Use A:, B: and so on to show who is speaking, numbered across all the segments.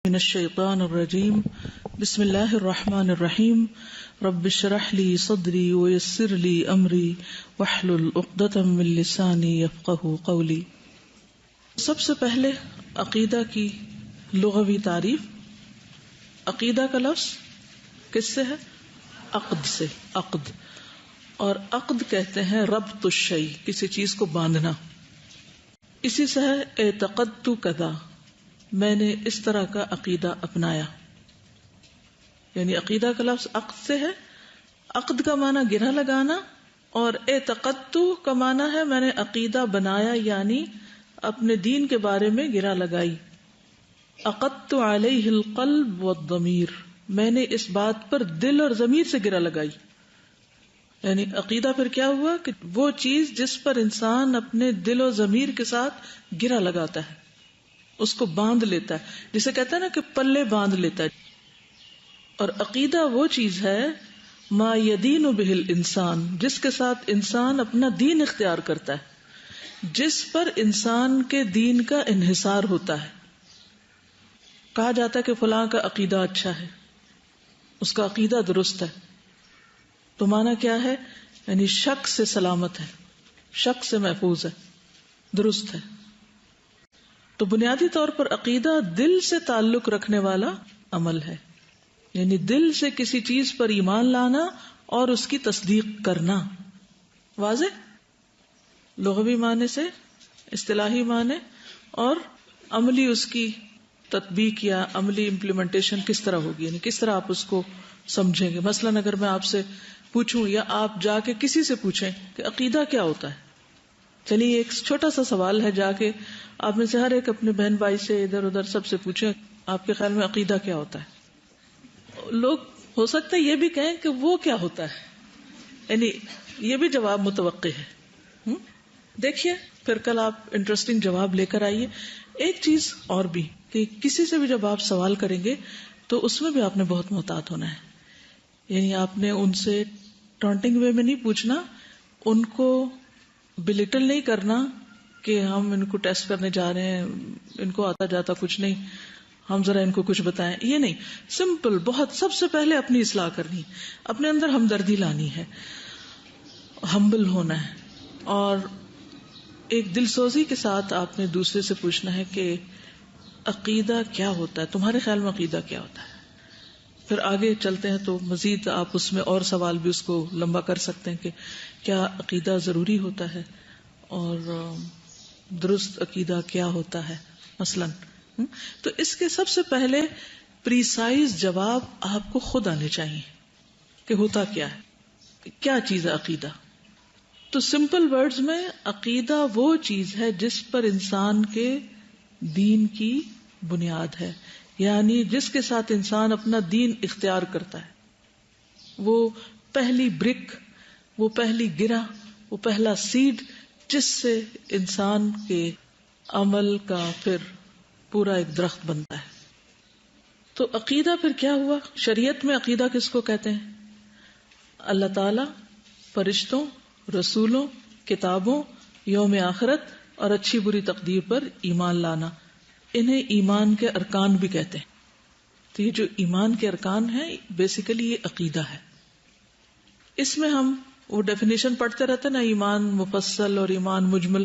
A: من الشیطان الرجیم بسم اللہ الرحمن الرحیم رب اشرح لی صدری ویسر لی امری واحلل عقدۃ من لسانی یفقہوا قولی۔ سب سے پہلے عقیدہ کی لغوی تعریف۔ عقیدہ کا لفظ کس سے ہے؟ عقد سے، عقد، اور عقد کہتے ہیں ربط الشیء، کسی چیز کو باندھنا۔ اسی سے ہے اعتقدت کذا، میں نے اس طرح کا عقیدہ اپنایا، یعنی عقیدہ کا لفظ عقد سے ہے۔ عقد کا معنی گرہ لگانا، اور اعتقدت کا معنی ہے میں نے عقیدہ بنایا، یعنی اپنے دین کے بارے میں گرہ لگائی۔ عقدت علیہ القلب والضمیر، میں نے اس بات پر دل اور ضمیر سے گرہ لگائی۔ یعنی عقیدہ پھر کیا ہوا کہ وہ چیز جس پر انسان اپنے دل و ضمیر کے ساتھ گرہ لگاتا ہے، اس کو باندھ لیتا ہے، جسے کہتا ہے نا کہ پلے باندھ لیتا ہے۔ اور عقیدہ وہ چیز ہے ما یدین بہ الانسان، جس کے ساتھ انسان اپنا دین اختیار کرتا ہے، جس پر انسان کے دین کا انحصار ہوتا ہے۔ کہا جاتا ہے کہ فلاں کا عقیدہ اچھا ہے، اس کا عقیدہ درست ہے، تو معنی کیا ہے؟ یعنی شک سے سلامت ہے، شک سے محفوظ ہے، درست ہے۔ تو بنیادی طور پر عقیدہ دل سے تعلق رکھنے والا عمل ہے، یعنی دل سے کسی چیز پر ایمان لانا اور اس کی تصدیق کرنا۔ واضح؟ لغوی معنی سے، اصطلاحی معنی، اور عملی اس کی تطبیق یا عملی امپلیمنٹیشن کس طرح ہوگی، یعنی کس طرح آپ اس کو سمجھیں گے۔ مثلا اگر میں آپ سے پوچھوں یا آپ جا کے کسی سے پوچھیں کہ عقیدہ کیا ہوتا ہے، چلیے ایک چھوٹا سا سوال ہے، جا کے آپ میں سے ہر ایک اپنے بہن بھائی سے ادھر ادھر سب سے پوچھیں آپ کے خیال میں عقیدہ کیا ہوتا ہے۔ لوگ ہو سکتا ہے یہ بھی کہیں کہ وہ کیا ہوتا ہے، یعنی یہ بھی جواب متوقع ہے۔ دیکھیے پھر کل آپ انٹرسٹنگ جواب لے کر آئیے۔ ایک چیز اور بھی کہ کسی سے بھی جب آپ سوال کریں گے تو اس میں بھی آپ نے بہت محتاط ہونا ہے، یعنی آپ نے ان سے ٹانٹنگ وے میں نہیں پوچھنا، ان کو بلیٹل نہیں کرنا کہ ہم ان کو ٹیسٹ کرنے جا رہے ہیں، ان کو آتا جاتا کچھ نہیں، ہم ذرا ان کو کچھ بتائیں، یہ نہیں۔ سمپل بہت، سب سے پہلے اپنی اصلاح کرنی، اپنے اندر ہمدردی لانی ہے، ہمبل ہونا ہے، اور ایک دل سوزی کے ساتھ آپ نے دوسرے سے پوچھنا ہے کہ عقیدہ کیا ہوتا ہے، تمہارے خیال میں عقیدہ کیا ہوتا ہے۔ پھر آگے چلتے ہیں تو مزید آپ اس میں اور سوال بھی اس کو لمبا کر سکتے ہیں کہ کیا عقیدہ ضروری ہوتا ہے، اور درست عقیدہ کیا ہوتا ہے مثلا۔ تو اس کے سب سے پہلے پریسائز جواب آپ کو خود آنے چاہیے کہ ہوتا کیا ہے، کیا چیز ہے عقیدہ۔ تو سمپل ورڈز میں عقیدہ وہ چیز ہے جس پر انسان کے دین کی بنیاد ہے، یعنی جس کے ساتھ انسان اپنا دین اختیار کرتا ہے، وہ پہلی برک، وہ پہلی گرہ، وہ پہلا سیڈ جس سے انسان کے عمل کا پھر پورا ایک درخت بنتا ہے۔ تو عقیدہ پھر کیا ہوا؟ شریعت میں عقیدہ کس کو کہتے ہیں؟ اللہ تعالی، فرشتوں، رسولوں، کتابوں، یوم آخرت اور اچھی بری تقدیر پر ایمان لانا، انہیں ایمان کے ارکان بھی کہتے ہیں۔ تو یہ جو ایمان کے ارکان ہیں بیسیکلی یہ عقیدہ ہے۔ اس میں ہم وہ ڈیفینیشن پڑھتے رہتے نا، ایمان مفصل اور ایمان مجمل،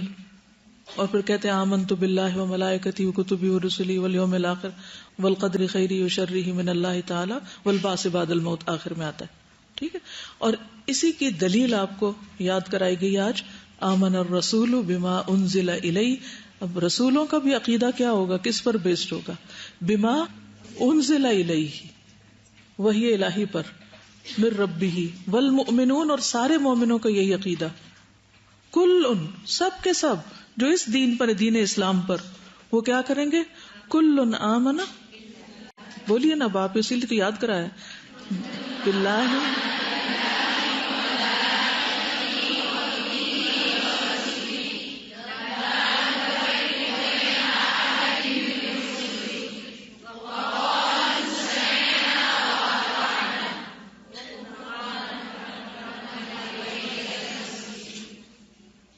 A: اور پھر کہتے ہیں آمنت باللہ و ملائکتہ و کتبہ و رسلہ والیوم الآخر والقدر خیرہ و شرہ من اللہ تعالی والبعث بعد الموت، آخر میں آتا ہے، ٹھیک ہے۔ اور اسی کی دلیل آپ کو یاد کرائی گئی آج، آمن الرسول بما انزل الیہ۔ اب رسولوں کا بھی عقیدہ کیا ہوگا، کس پر بیسڈ ہوگا؟ بما انزل الیہ، وحی الہی پر، من ربہ، والمؤمنون، اور سارے مومنوں کا یہی عقیدہ، کل ان، سب کے سب جو اس دین پر، دین اسلام پر، وہ کیا کریں گے؟ کل آمن، بولیے نا باپ، اسی لیے تو یاد کرایا، باللہ،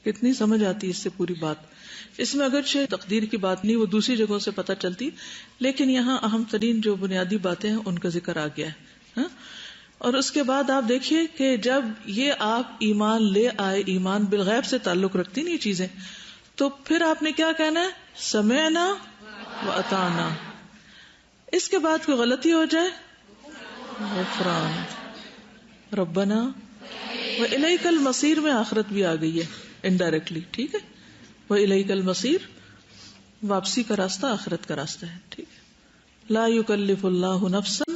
A: کتنی سمجھ آتی ہے اس سے پوری بات اس میں اگرچہ تقدیر کی بات نہیں، وہ دوسری جگہوں سے پتہ چلتی، لیکن یہاں اہم ترین جو بنیادی باتیں ہیں ان کا ذکر آ گیا ہے. اور اس کے بعد آپ دیکھیے کہ جب یہ آپ ایمان لے آئے، ایمان بالغیب سے تعلق رکھتی نہیں چیزیں، تو پھر آپ نے کیا کہنا ہے؟ سمعنا و اطعنا. اس کے بعد کوئی غلطی ہو جائے، غفران ربنا و الیک المصیر میں آخرت بھی آ گئی ہے انڈائریکٹلی. ٹھیک ہے، و الیک المصیر، واپسی کا راستہ آخرت کا راستہ ہے. ٹھیک ہے، لا یکلف اللہ نفسا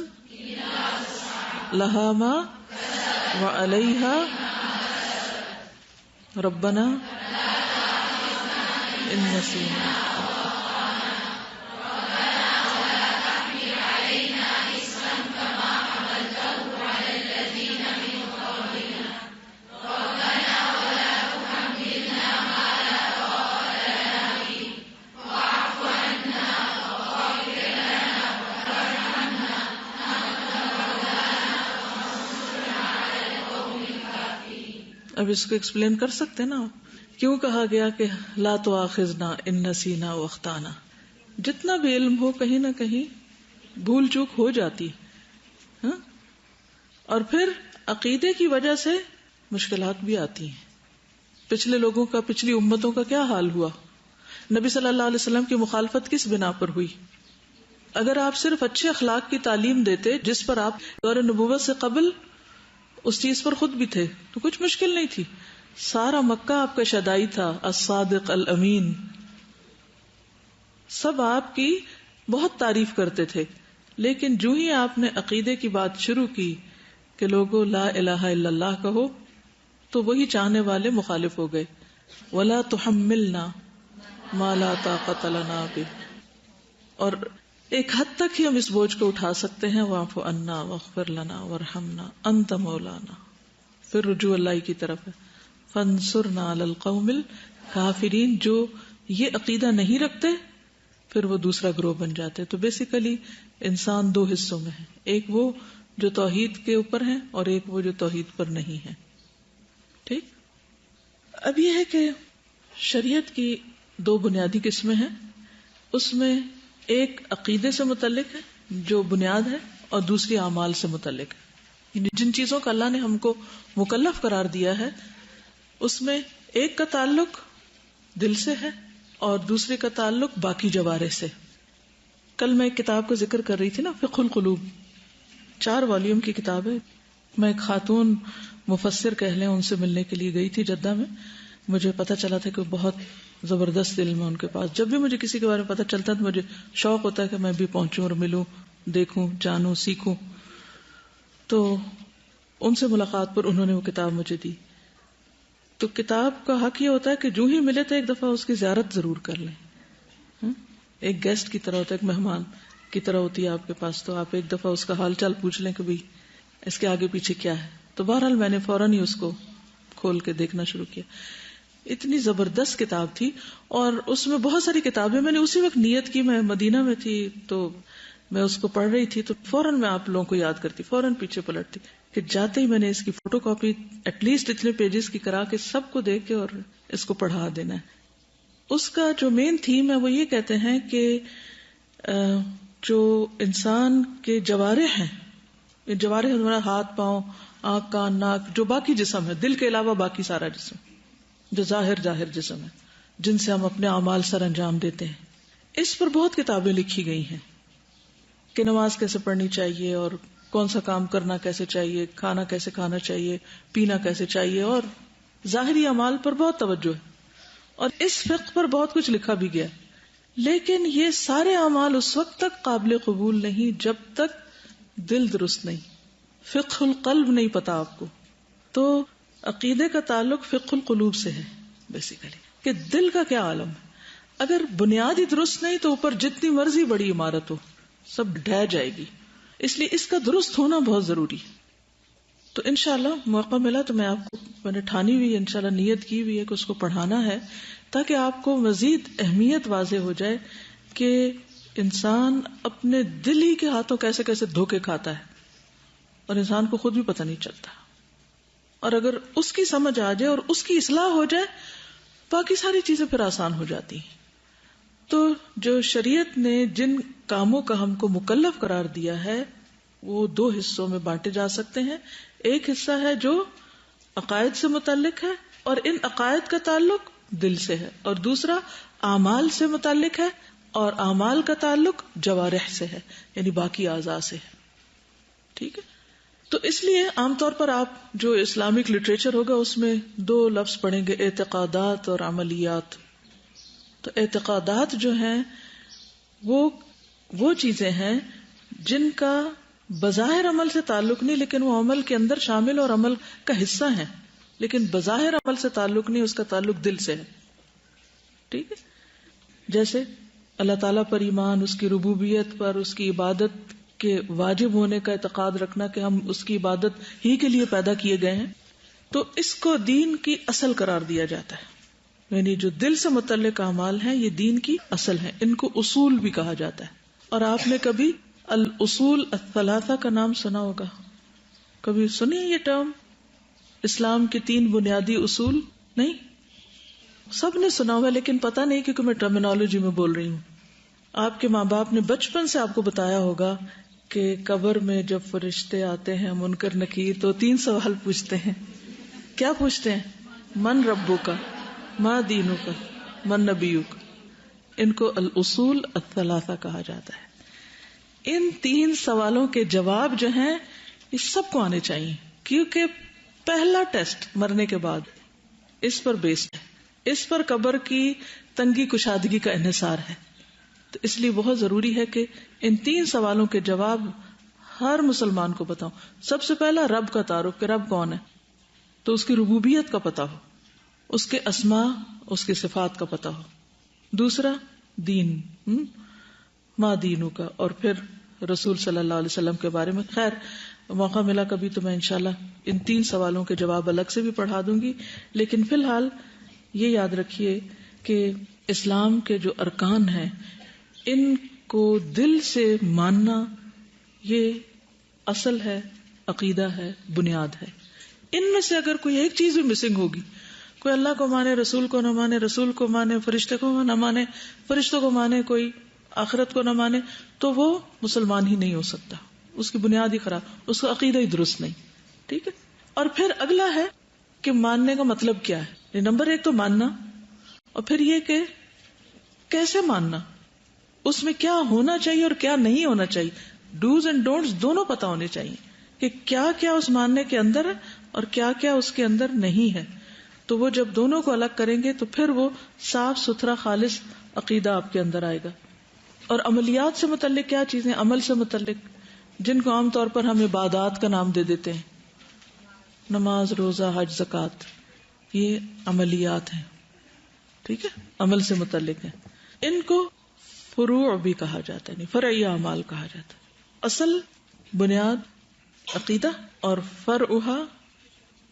A: لہا ما وعلیہا ربنا ان نسینا. اب اس کو ایکسپلین کر سکتے نا، کیوں کہا گیا کہ لا تؤاخذنا ان نسینا واخطانا؟ جتنا بھی علم ہو، کہیں نہ کہیں بھول چوک ہو جاتی. اور پھر عقیدے کی وجہ سے مشکلات بھی آتی ہیں. پچھلے لوگوں کا، پچھلی امتوں کا کیا حال ہوا؟ نبی صلی اللہ علیہ وسلم کی مخالفت کس بنا پر ہوئی؟ اگر آپ صرف اچھے اخلاق کی تعلیم دیتے، جس پر آپ دور نبوت سے قبل اس چیز پر خود بھی تھے، تو کچھ مشکل نہیں تھی. سارا مکہ آپ کا شدائی تھا، الصادق الامین، سب آپ کی بہت تعریف کرتے تھے. لیکن جو ہی آپ نے عقیدے کی بات شروع کی کہ لوگوں لا الہ الا اللہ کہو، تو وہی چاہنے والے مخالف ہو گئے. ولا تحملنا ما لا طاقت لنا بہ، اور ایک حد تک ہی ہم اس بوجھ کو اٹھا سکتے ہیں. واعف عنا واغفر لنا وارحمنا انت مولانا، پھر رجوع اللہ کی طرف ہے. فانصرنا علی القوم الکافرین. جو یہ عقیدہ نہیں رکھتے پھر وہ دوسرا گروہ بن جاتے. تو بیسیکلی انسان دو حصوں میں ہے، ایک وہ جو توحید کے اوپر ہیں اور ایک وہ جو توحید پر نہیں ہے. ٹھیک. اب یہ ہے کہ شریعت کی دو بنیادی قسمیں ہیں. اس میں ایک عقیدے سے متعلق ہے جو بنیاد ہے، اور دوسری اعمال سے متعلق ہے. یعنی جن چیزوں کا اللہ نے ہم کو مکلف قرار دیا ہے، اس میں ایک کا تعلق دل سے ہے اور دوسرے کا تعلق باقی جوارح سے. کل میں ایک کتاب کا ذکر کر رہی تھی نا، فقہ القلوب، 4 والیوم کی کتاب ہے. میں ایک خاتون مفسر کہہ لیں، ان سے ملنے کے لیے گئی تھی جدہ میں. مجھے پتا چلا تھا کہ بہت زبردست علم ہے ان کے پاس. جب بھی مجھے کسی کے بارے میں پتا چلتا ہے تو مجھے شوق ہوتا ہے کہ میں بھی پہنچوں اور ملوں، دیکھوں، جانوں، سیکھوں. تو ان سے ملاقات پر انہوں نے وہ کتاب مجھے دی. تو کتاب کا حق یہ ہوتا ہے کہ جو ہی ملے تو ایک دفعہ اس کی زیارت ضرور کر لیں. ایک گیسٹ کی طرح ہوتا ہے، ایک مہمان کی طرح ہوتی ہے آپ کے پاس. تو آپ ایک دفعہ اس کا حال چال پوچھ لیں کہ بھئی اس کے آگے پیچھے کیا ہے. تو بہرحال میں نے فوراً ہی اس کو کھول کے دیکھنا شروع کیا. اتنی زبردست کتاب تھی، اور اس میں بہت ساری کتابیں. میں نے اسی وقت نیت کی، میں مدینہ میں تھی تو میں اس کو پڑھ رہی تھی، تو فوراً میں آپ لوگوں کو یاد کرتی، فوراً پیچھے پلٹتی کہ جاتے ہی میں نے اس کی فوٹو کاپی ایٹ لیسٹ اتنے پیجز کی کرا کے سب کو دیکھ کے اور اس کو پڑھا دینا ہے. اس کا جو مین تھیم ہے وہ یہ کہتے ہیں کہ جو انسان کے جوارح ہیں، یہ جوارح ہمارا ہاتھ، پاؤں، آنکھ، کان، ناک، جو باقی جسم ہے، دل کے علاوہ باقی سارا جسم جو ظاہر جسم ہے، جن سے ہم اپنے اعمال سر انجام دیتے ہیں، اس پر بہت کتابیں لکھی گئی ہیں کہ نماز کیسے پڑھنی چاہیے، اور کون سا کام کرنا کیسے چاہیے، کھانا کیسے کھانا چاہیے، پینا کیسے چاہیے، اور ظاہری اعمال پر بہت توجہ ہے. اور اس فقہ پر بہت کچھ لکھا بھی گیا. لیکن یہ سارے اعمال اس وقت تک قابل قبول نہیں جب تک دل درست نہیں، فقہ القلب نہیں پتا آپ کو. تو عقیدے کا تعلق فقہ القلوب سے ہے بیسیکلی، کہ دل کا کیا عالم ہے. اگر بنیاد ہی درست نہیں تو اوپر جتنی مرضی بڑی عمارت ہو سب ڈھہ جائے گی. اس لیے اس کا درست ہونا بہت ضروری. تو انشاءاللہ موقع ملا تو میں نے ٹھانی ہوئی، انشاءاللہ نیت کی ہوئی ہے کہ اس کو پڑھانا ہے، تاکہ آپ کو مزید اہمیت واضح ہو جائے کہ انسان اپنے دل ہی کے ہاتھوں کیسے کیسے دھوکے کھاتا ہے، اور انسان کو خود بھی پتہ نہیں چلتا. اور اگر اس کی سمجھ آ جائے اور اس کی اصلاح ہو جائے باقی ساری چیزیں پھر آسان ہو جاتی ہیں. تو جو شریعت نے جن کاموں کا ہم کو مکلف قرار دیا ہے وہ دو حصوں میں بانٹے جا سکتے ہیں. ایک حصہ ہے جو عقائد سے متعلق ہے اور ان عقائد کا تعلق دل سے ہے، اور دوسرا اعمال سے متعلق ہے اور اعمال کا تعلق جوارح سے ہے، یعنی باقی اعضاء سے ہے. ٹھیک ہے. تو اس لیے عام طور پر آپ جو اسلامک لٹریچر ہوگا اس میں دو لفظ پڑھیں گے، اعتقادات اور عملیات. تو اعتقادات جو ہیں وہ چیزیں ہیں جن کا بظاہر عمل سے تعلق نہیں، لیکن وہ عمل کے اندر شامل اور عمل کا حصہ ہیں، لیکن بظاہر عمل سے تعلق نہیں، اس کا تعلق دل سے ہے. ٹھیک ہے. جیسے اللہ تعالیٰ پر ایمان، اس کی ربوبیت پر، اس کی عبادت کے واجب ہونے کا اعتقاد رکھنا کہ ہم اس کی عبادت ہی کے لیے پیدا کیے گئے ہیں، تو اس کو دین کی اصل قرار دیا جاتا ہے. یعنی جو دل سے متعلق اعمال ہیں یہ دین کی اصل ہیں، ان کو اصول بھی کہا جاتا ہے. اور آپ نے کبھی الاصول الثلاثہ کا نام سنا ہوگا، کبھی سنی یہ ٹرم؟ اسلام کے 3 بنیادی اصول. نہیں، سب نے سنا ہوگا لیکن پتہ نہیں کیونکہ میں ٹرمینالوجی میں بول رہی ہوں. آپ کے ماں باپ نے بچپن سے آپ کو بتایا ہوگا کہ قبر میں جب فرشتے آتے ہیں منکر نکیر تو 3 سوال پوچھتے ہیں. کیا پوچھتے ہیں؟ من ربک، ما دینک، من نبیک. ان کو الاصول الثلاثہ کہا جاتا ہے. ان 3 سوالوں کے جواب جو ہیں یہ سب کو آنے چاہیے، کیونکہ پہلا ٹیسٹ مرنے کے بعد اس پر بیسڈ ہے، اس پر قبر کی تنگی کشادگی کا انحصار ہے. تو اس لیے بہت ضروری ہے کہ ان 3 سوالوں کے جواب ہر مسلمان کو بتاؤں. سب سے پہلا رب کا تعارف کہ رب کون ہے، تو اس کی ربوبیت کا پتہ ہو، اس کے اسماء، اس کے صفات کا پتہ ہو. دوسرا دین، ما دینوں کا، اور پھر رسول صلی اللہ علیہ وسلم کے بارے میں. خیر موقع ملا کبھی تو میں انشاءاللہ ان 3 سوالوں کے جواب الگ سے بھی پڑھا دوں گی، لیکن فی الحال یہ یاد رکھیے کہ اسلام کے جو ارکان ہیں ان کو دل سے ماننا یہ اصل ہے، عقیدہ ہے، بنیاد ہے. ان میں سے اگر کوئی ایک چیز بھی مسنگ ہوگی، کوئی اللہ کو مانے رسول کو نہ مانے، رسول کو مانے فرشتے کو نہ مانے، فرشتوں کو مانے کوئی آخرت کو نہ مانے، تو وہ مسلمان ہی نہیں ہو سکتا. اس کی بنیاد ہی خراب، اس کا عقیدہ ہی درست نہیں. ٹھیک ہے. اور پھر اگلا ہے کہ ماننے کا مطلب کیا ہے. نمبر 1 تو ماننا، اور پھر یہ کہ کیسے ماننا، اس میں کیا ہونا چاہیے اور کیا نہیں ہونا چاہیے. ڈوز اینڈ ڈونٹس دونوں پتہ ہونے چاہیے کہ کیا کیا اس ماننے کے اندر ہے اور کیا کیا اس کے اندر نہیں ہے. تو وہ جب دونوں کو الگ کریں گے تو پھر وہ صاف ستھرا خالص عقیدہ آپ کے اندر آئے گا. اور عملیات سے متعلق کیا چیزیں، عمل سے متعلق جن کو عام طور پر ہم عبادات کا نام دے دیتے ہیں، نماز، روزہ، حج، زکوٰۃ، یہ عملیات ہیں. ٹھیک ہے، عمل سے متعلق ہیں. ان کو فروع بھی کہا جاتا ہے، فرعی اعمال کہا جاتا ہے. اصل بنیاد عقیدہ اور فرعها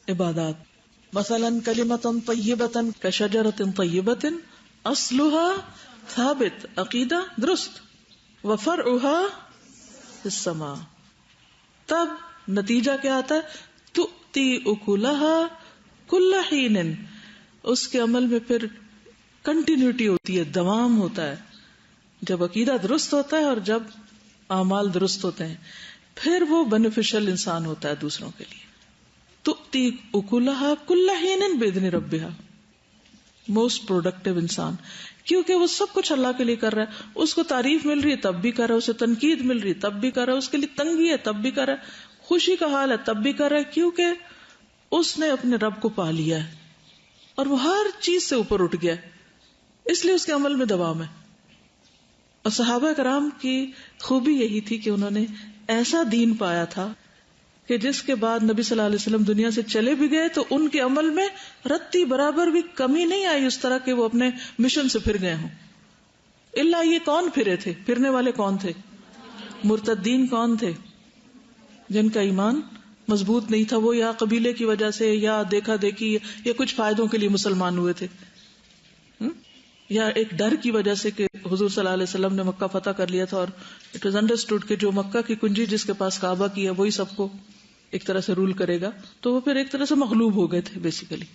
A: عبادات. مثلا کلمۃ طیبۃ کشجرۃ طیبۃ اصلها ثابت، عقیدہ درست، وفرعها فی السماء. تب نتیجہ کیا آتا ہے؟ تؤتی اکلها کل حین. اس کے عمل میں پھر کنٹینیوٹی ہوتی ہے، دوام ہوتا ہے. جب عقیدہ درست ہوتا ہے اور جب اعمال درست ہوتے ہیں پھر وہ بینیفیشل انسان ہوتا ہے دوسروں کے لیے. تؤتی اکلها کل حین باذن ربها، موسٹ پروڈکٹیو انسان، کیونکہ وہ سب کچھ اللہ کے لیے کر رہا ہے. اس کو تعریف مل رہی ہے تب بھی کر رہا ہے، اسے تنقید مل رہی ہے تب بھی کر رہا ہے، اس کے لیے تنگی ہے تب بھی کر رہا ہے، خوشی کا حال ہے تب بھی کر رہا ہے، کیونکہ اس نے اپنے رب کو پا لیا ہے اور وہ ہر چیز سے اوپر اٹھ گیا ہے، اس لیے اس کے عمل میں دوام ہے. اور صحابہ کرام کی خوبی یہی تھی کہ انہوں نے ایسا دین پایا تھا کہ جس کے بعد نبی صلی اللہ علیہ وسلم دنیا سے چلے بھی گئے تو ان کے عمل میں رتی برابر بھی کمی نہیں آئی اس طرح کہ وہ اپنے مشن سے پھر گئے ہوں. اللہ یہ کون پھرے تھے؟ پھرنے والے کون تھے؟ مرتدین کون تھے؟ جن کا ایمان مضبوط نہیں تھا، وہ یا قبیلے کی وجہ سے یا دیکھا دیکھی یا کچھ فائدوں کے لیے مسلمان ہوئے تھے، یا ایک ڈر کی وجہ سے کہ حضور صلی اللہ علیہ وسلم نے مکہ فتح کر لیا تھا اور اٹ واز انڈرسٹوڈ کہ جو مکہ کی کنجی جس کے پاس کعبہ کی ہے وہی سب کو ایک طرح سے رول کرے گا، تو وہ پھر ایک طرح سے مغلوب ہو گئے تھے بیسیکلی.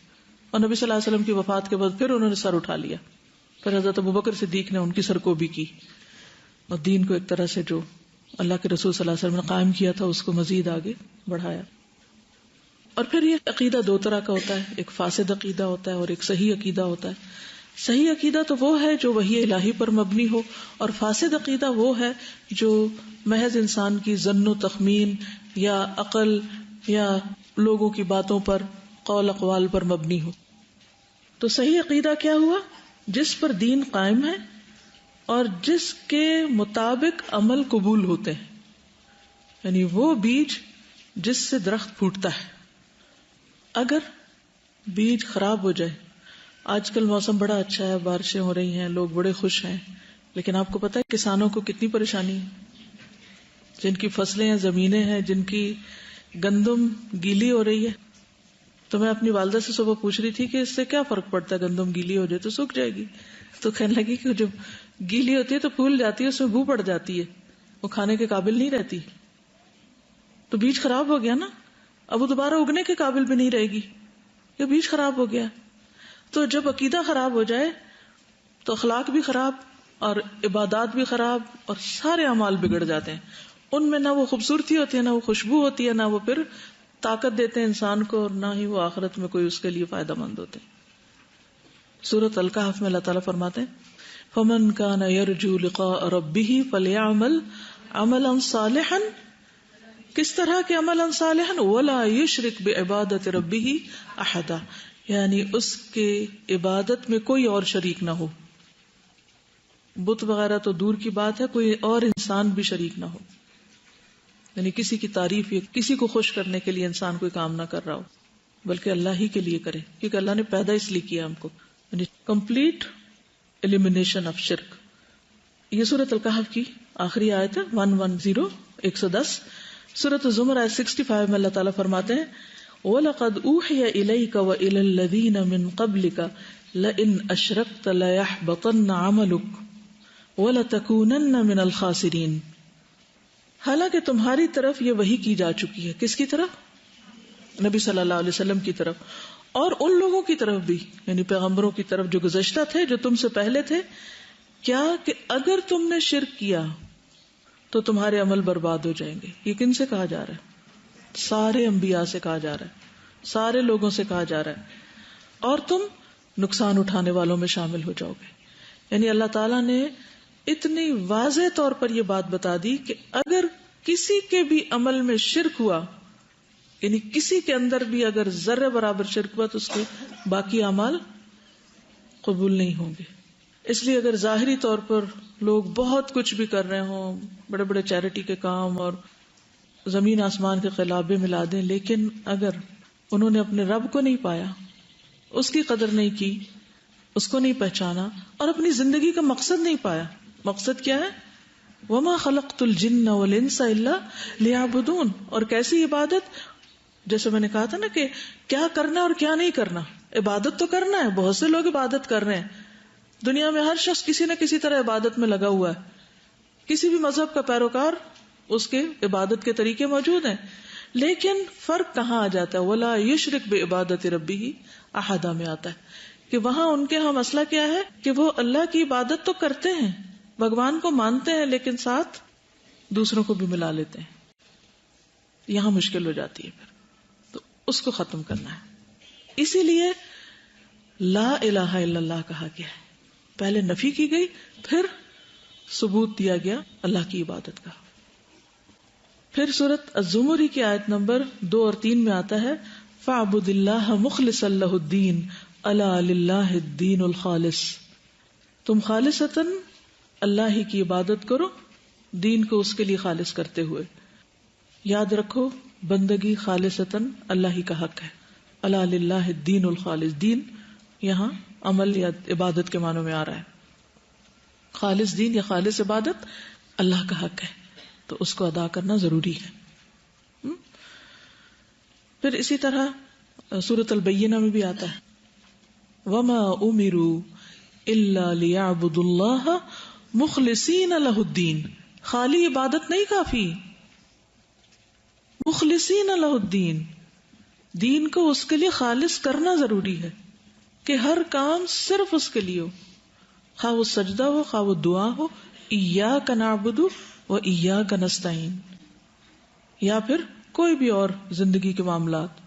A: اور نبی صلی اللہ علیہ وسلم کی وفات کے بعد پھر انہوں نے سر اٹھا لیا. پھر حضرت ابوبکر صدیق نے ان کی سرکوبی کی اور دین کو ایک طرح سے جو اللہ کے رسول صلی اللہ علیہ وسلم نے قائم کیا تھا اس کو مزید آگے بڑھایا. اور پھر یہ عقیدہ دو طرح کا ہوتا ہے, ایک فاسد عقیدہ ہوتا ہے اور ایک صحیح عقیدہ ہوتا ہے. صحیح عقیدہ تو وہ ہے جو وحی الہی پر مبنی ہو, اور فاسد عقیدہ وہ ہے جو محض انسان کی ظن و تخمین یا عقل یا لوگوں کی باتوں پر, قول اقوال پر مبنی ہو. تو صحیح عقیدہ کیا ہوا؟ جس پر دین قائم ہے اور جس کے مطابق عمل قبول ہوتے ہیں, یعنی وہ بیج جس سے درخت پھوٹتا ہے. اگر بیج خراب ہو جائے, آج کل موسم بڑا اچھا ہے, بارشیں ہو رہی ہیں, لوگ بڑے خوش ہیں, لیکن آپ کو پتا ہے کسانوں کو کتنی پریشانی ہے, جن کی فصلیں ہیں, زمینیں ہیں, جن کی گندم گیلی ہو رہی ہے. تو میں اپنی والدہ سے صبح پوچھ رہی تھی کہ اس سے کیا فرق پڑتا ہے, گندم گیلی ہو جائے تو سوکھ جائے گی. تو کہنے لگی کہ جب گیلی ہوتی ہے تو پھول جاتی ہے, اس میں بو پڑ جاتی ہے, وہ کھانے کے قابل نہیں رہتی. تو بیج خراب ہو گیا نا, اب وہ دوبارہ اگنے کے قابل بھی نہیں رہے گی, یہ بیج خراب ہو گیا. تو جب عقیدہ خراب ہو جائے تو اخلاق بھی خراب اور عبادات بھی خراب اور سارے اعمال بگڑ جاتے ہیں. ان میں نہ وہ خوبصورتی ہوتی ہے, نہ وہ خوشبو ہوتی ہے, نہ وہ پھر طاقت دیتے ہیں انسان کو, اور نہ ہی وہ آخرت میں کوئی اس کے لیے فائدہ مند ہوتے ہیں. سورۃ الکہف میں اللہ تعالیٰ فرماتے ہیں فَمَنْ كَانَ يَرْجُو لِقَاءَ رَبِّهِ فَلْيَعْمَلْ عَمَلًا صَالِحًا. کس طرح کے عملاً صالحاً؟ وَلَا يُشْرِكْ بِعِبَادَةِ رَبِّهِ أَحَدًا, یعنی اس کے عبادت میں کوئی اور شریک نہ ہو. بت وغیرہ تو دور کی بات ہے, کوئی اور انسان بھی شریک نہ ہو, یعنی کسی کی تعریف یا کسی کو خوش کرنے کے لیے انسان کوئی کام نہ کر رہا ہو, بلکہ اللہ ہی کے لیے کرے, کیونکہ اللہ نے پیدا اس لیے کیا ہم کو, یعنی کمپلیٹ ایلیمینیشن آف شرک. یہ سورۃ الکہف کی آخری آیت ہے 110 110. سورۃ الزمر آیت 65 میں اللہ تعالیٰ فرماتے ہیں وَلَقَدْ أُوحِيَ إِلَيْكَ وَإِلَى الَّذِينَ مِن قَبْلِكَ لَئِنْ أَشْرَكْتَ لَيَحْبَطَنَّ عَمَلُكَ وَلَتَكُونَنَّ مِنَ الْخَاسِرِينَ. حالانکہ تمہاری طرف یہ وحی کی جا چکی ہے. کس کی طرف؟ نبی صلی اللہ علیہ وسلم کی طرف, اور ان لوگوں کی طرف بھی, یعنی پیغمبروں کی طرف جو گزشتہ تھے, جو تم سے پہلے تھے. کیا کہ اگر تم نے شرک کیا تو تمہارے عمل برباد ہو جائیں گے. یہ کن سے کہا جا رہا ہے؟ سارے انبیاء سے کہا جا رہا ہے, سارے لوگوں سے کہا جا رہا ہے, اور تم نقصان اٹھانے والوں میں شامل ہو جاؤ گے. یعنی اللہ تعالیٰ نے اتنی واضح طور پر یہ بات بتا دی کہ اگر کسی کے بھی عمل میں شرک ہوا, یعنی کسی کے اندر بھی اگر ذرے برابر شرک ہوا, تو اس کے باقی اعمال قبول نہیں ہوں گے. اس لیے اگر ظاہری طور پر لوگ بہت کچھ بھی کر رہے ہوں, بڑے بڑے چیریٹی کے کام اور زمین آسمان کے خلابے ملا دیں, لیکن اگر انہوں نے اپنے رب کو نہیں پایا, اس کی قدر نہیں کی, اس کو نہیں پہچانا, اور اپنی زندگی کا مقصد نہیں پایا. مقصد کیا ہے؟ وَمَا خَلَقْتُ الْجِنَّ وَالْإِنسَ إِلَّا لِيَعْبُدُونَ. اور کیسی عبادت؟ جیسے میں نے کہا تھا نا کہ کیا کرنا اور کیا نہیں کرنا. عبادت تو کرنا ہے, بہت سے لوگ عبادت کر رہے ہیں دنیا میں, ہر شخص کسی نہ کسی طرح عبادت میں لگا ہوا ہے, کسی بھی مذہب کا پیروکار, اس کے عبادت کے طریقے موجود ہیں. لیکن فرق کہاں آ جاتا ہے؟ وَلَا يُشْرِكْ بِعِبَادَةِ رَبِّهِ أَحَدًا میں آتا ہے کہ وہاں ان کے ہاں مسئلہ کیا ہے کہ وہ اللہ کی عبادت تو کرتے ہیں, بھگوان کو مانتے ہیں, لیکن ساتھ دوسروں کو بھی ملا لیتے ہیں. یہاں مشکل ہو جاتی ہے پھر, تو اس کو ختم کرنا ہے. اسی لیے لا الہ الا اللہ کہا گیا ہے. پہلے نفی کی گئی, پھر ثبوت دیا گیا اللہ کی عبادت کا. پھر سورۃ الزمر کی آیت نمبر 2 اور 3 میں آتا ہے فَاعْبُدِ اللَّهَ مُخْلِصًا لَهُ الدِّينَ أَلَا لِلَّهِ الدِّينُ الْخَالِصُ. تم خالصتاً اللہ ہی کی عبادت کرو, دین کو اس کے لیے خالص کرتے ہوئے. یاد رکھو بندگی خالصتاً اللہ ہی کا حق ہے. أَلَا لِلَّهِ الدِّينُ الْخَالِصُ. دین یہاں عمل یا عبادت کے معنوں میں آ رہا ہے. خالص دین یا خالص عبادت اللہ کا حق ہے, تو اس کو ادا کرنا ضروری ہے. پھر اسی طرح سورۃ البینہ میں بھی آتا ہے وَمَا أُمِرُوا إِلَّا لِيَعْبُدُوا اللَّهَ مُخْلِصِينَ لَهُ الدِّينَ. خالی عبادت نہیں کافی, مخلصین لہ الدین, دین کو اس کے لیے خالص کرنا ضروری ہے. کہ ہر کام صرف اس کے لیے ہو، خواہ وہ سجدہ ہو، خواہ وہ دعا ہو، ایاک نعبد و ایاک نستعین، یا پھر کوئی بھی اور زندگی کے معاملات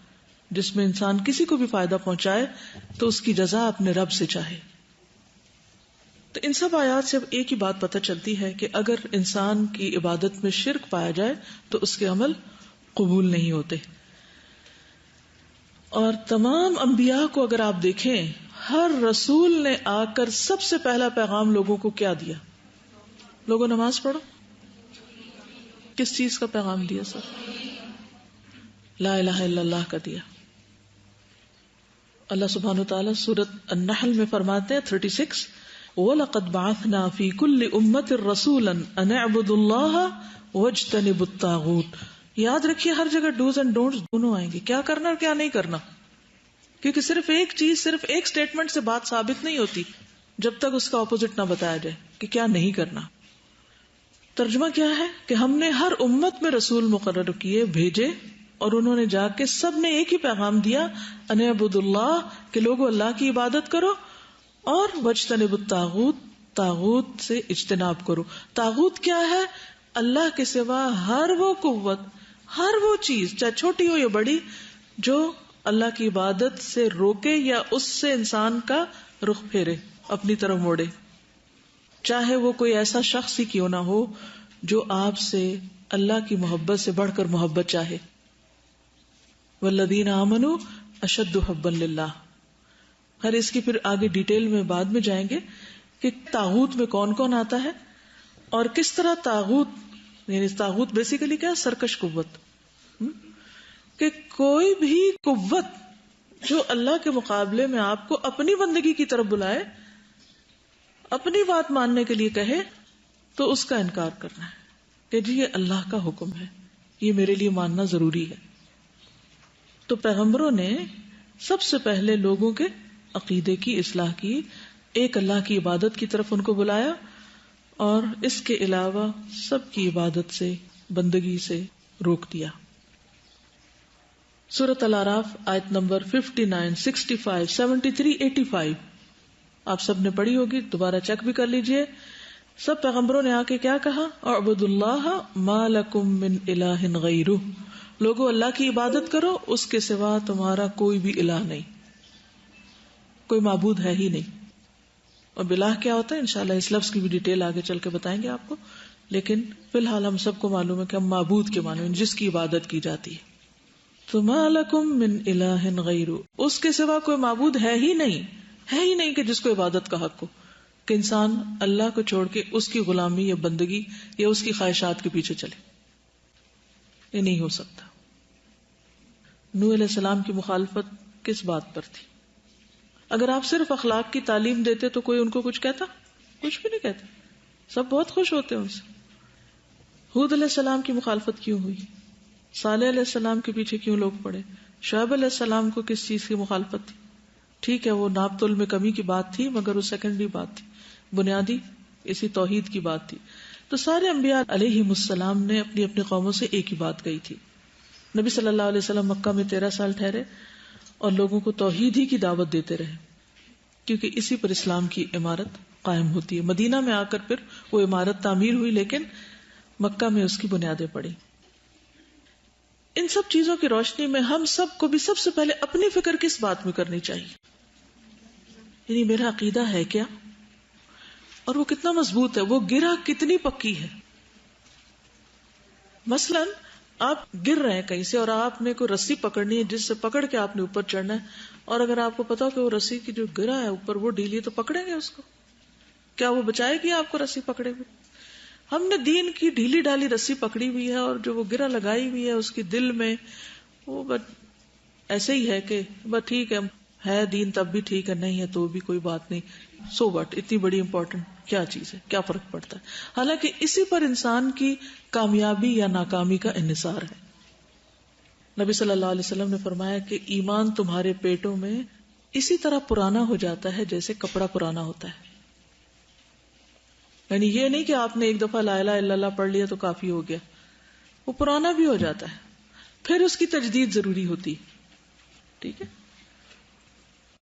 A: جس میں انسان کسی کو بھی فائدہ پہنچائے تو اس کی جزا اپنے رب سے چاہے. تو ان سب آیات سے اب ایک ہی بات پتہ چلتی ہے کہ اگر انسان کی عبادت میں شرک پایا جائے تو اس کے عمل قبول نہیں ہوتے. اور تمام انبیاء کو اگر آپ دیکھیں، ہر رسول نے آ کر سب سے پہلا پیغام لوگوں کو کیا دیا؟ لوگوں نماز پڑھو. کس چیز کا پیغام دیا؟ سب لا الہ الا اللہ کا دیا. اللہ سبحانہ وتعالیٰ سورۃ النحل میں فرماتے ہیں 36 وَلَقَدْ بَعَثْنَا فِي كُلِّ أُمَّةٍ رَسُولًا أَنِ اعْبُدُوا اللَّهَ وَاجْتَنِبُوا الطَّاغُوتَ. یاد رکھیے ہر جگہ ڈوز اینڈ ڈونٹس دونوں آئیں گے، کیا کرنا اور کیا نہیں کرنا، کیونکہ صرف ایک چیز، صرف ایک سٹیٹمنٹ سے بات ثابت نہیں ہوتی جب تک اس کا اپوزٹ نہ بتایا جائے کہ کیا نہیں کرنا. ترجمہ کیا ہے کہ ہم نے ہر امت میں رسول مقرر کیے، بھیجے، اور انہوں نے جا کے سب نے ایک ہی پیغام دیا، ان اعبدوا اللہ، کہ لوگو اللہ کی عبادت کرو، اور واجتنبوا الطاغوت، طاغوت سے اجتناب کرو. طاغوت کیا ہے؟ اللہ کے سوا ہر وہ قوت، ہر وہ چیز چاہے چھوٹی ہو یا بڑی جو اللہ کی عبادت سے روکے یا اس سے انسان کا رخ پھیرے، اپنی طرف موڑے، چاہے وہ کوئی ایسا شخص ہی کیوں نہ ہو جو آپ سے اللہ کی محبت سے بڑھ کر محبت چاہے. والذین آمنوا اشد حبا للہ. خیر اس کی پھر آگے ڈیٹیل میں بعد میں جائیں گے کہ طاغوت میں کون کون آتا ہے اور کس طرح طاغوت، یعنی طاغوت بیسیکلی کیا؟ سرکش قوت، کہ کوئی بھی قوت جو اللہ کے مقابلے میں آپ کو اپنی بندگی کی طرف بلائے، اپنی بات ماننے کے لیے کہے، تو اس کا انکار کرنا ہے کہ جی یہ اللہ کا حکم ہے، یہ میرے لیے ماننا ضروری ہے. تو پیغمبروں نے سب سے پہلے لوگوں کے عقیدے کی اصلاح کی، ایک اللہ کی عبادت کی طرف ان کو بلایا، اور اس کے علاوہ سب کی عبادت سے، بندگی سے روک دیا. سورۃ الاعراف آیت نمبر 59، 65، 73، 85 آپ سب نے پڑھی ہوگی، دوبارہ چیک بھی کر لیجئے. سب پیغمبروں نے آ کے کیا کہا؟ اعبدوا اللہ ما لکم من الہ غیرہ، لوگو اللہ کی عبادت کرو، اس کے سوا تمہارا کوئی بھی الہ نہیں، کوئی معبود ہے ہی نہیں. اور باللہ کیا ہوتا ہے انشاءاللہ اس لفظ کی بھی ڈیٹیل آگے چل کے بتائیں گے آپ کو، لیکن فی الحال ہم سب کو معلوم ہے کہ ہم معبود کے معنی جس کی عبادت کی جاتی ہے. تو ما لکم من الہ غیرہ، اس کے سوا کوئی معبود ہے ہی نہیں کہ جس کو عبادت کا حق ہو، کہ انسان اللہ کو چھوڑ کے اس کی غلامی یا بندگی یا اس کی خواہشات کے پیچھے چلے، یہ نہیں ہو سکتا. نوح علیہ السلام کی مخالفت کس بات پر تھی؟ اگر آپ صرف اخلاق کی تعلیم دیتے تو کوئی ان کو کچھ کہتا؟ کچھ بھی نہیں کہتا، سب بہت خوش ہوتے ہیں ان سے. ہود علیہ السلام کی مخالفت کیوں ہوئی؟ صالح علیہ السلام کے پیچھے کیوں لوگ پڑے؟ شعیب علیہ السلام کو کس چیز کی مخالفت تھی؟ ٹھیک ہے وہ ناپ تول میں کمی کی بات تھی، مگر وہ سیکنڈری بات تھی، بنیادی اسی توحید کی بات تھی. تو سارے انبیاء علیہم السلام نے اپنی اپنی قوموں سے ایک ہی بات کہی تھی. نبی صلی اللہ علیہ وسلم مکہ میں 13 سال ٹھہرے اور لوگوں کو توحید ہی کی دعوت دیتے رہے، کیونکہ اسی پر اسلام کی عمارت قائم ہوتی ہے. مدینہ میں آ کر پھر وہ عمارت تعمیر ہوئی، لیکن مکہ میں اس کی بنیادیں پڑی. ان سب چیزوں کی روشنی میں ہم سب کو بھی سب سے پہلے اپنی فکر کس بات میں کرنی چاہیے، یعنی میرا عقیدہ ہے کیا، اور وہ کتنا مضبوط ہے، وہ گرہ کتنی پکی ہے. مثلاً آپ گر رہے ہیں کہیں سے اور آپ نے کوئی رسی پکڑنی ہے جس سے پکڑ کے آپ نے اوپر چڑھنا ہے، اور اگر آپ کو پتا ہو کہ وہ رسی کی جو گرہ ہے اوپر وہ ڈھیلی ہے تو پکڑیں گے اس کو، کیا وہ بچائے گی آپ کو رسی پکڑے ہوئے؟ ہم نے دین کی ڈھیلی ڈالی رسی پکڑی ہوئی ہے اور جو وہ گرہ لگائی ہوئی ہے اس کی دل میں وہ بس ایسے ہی ہے کہ بس ٹھیک ہے دین تب بھی ٹھیک ہے، نہیں ہے تو بھی کوئی بات نہیں، سو بٹ اتنی بڑی امپورٹنٹ کیا چیز ہے، کیا فرق پڑتا ہے. حالانکہ اسی پر انسان کی کامیابی یا ناکامی کا انحصار ہے. نبی صلی اللہ علیہ وسلم نے فرمایا کہ ایمان تمہارے پیٹوں میں اسی طرح پرانا ہو جاتا ہے جیسے کپڑا پرانا ہوتا ہے. یعنی یہ نہیں کہ آپ نے ایک دفعہ لا الہ الا اللہ پڑھ لیا تو کافی ہو گیا، وہ پرانا بھی ہو جاتا ہے، پھر اس کی تجدید ضروری ہوتی. ٹھیک ہے.